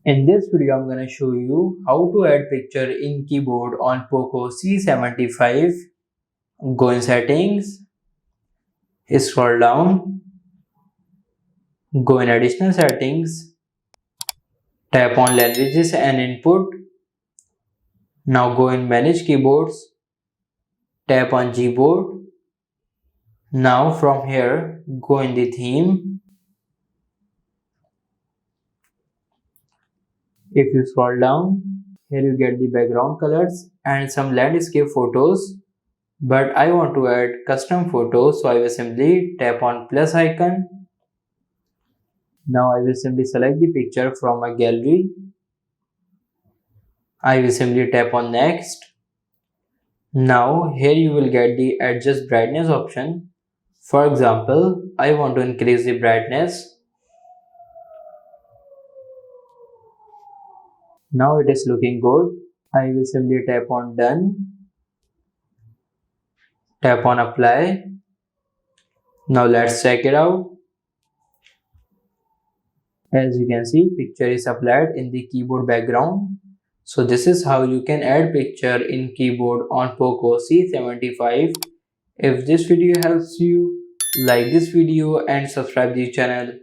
In this video, I'm going to show you how to add picture in keyboard on Poco C75. Go in settings, scroll down, go in additional settings, tap on languages and input. Now go in manage keyboards, tap on Gboard. Now from here, go in the theme. If you scroll down, here you get the background colors and some landscape photos. But I want to add custom photos, so I will simply tap on plus icon. Now I will simply select the picture from my gallery. I will simply tap on next. Now here you will get the adjust brightness option. For example, I want to increase the brightness. Now it is looking good. I will simply tap on done. Tap on apply. Now let's check it out. As you can see, picture is applied in the keyboard background. So this is how you can add picture in keyboard on Poco C75. If this video helps you, like this video and subscribe the channel.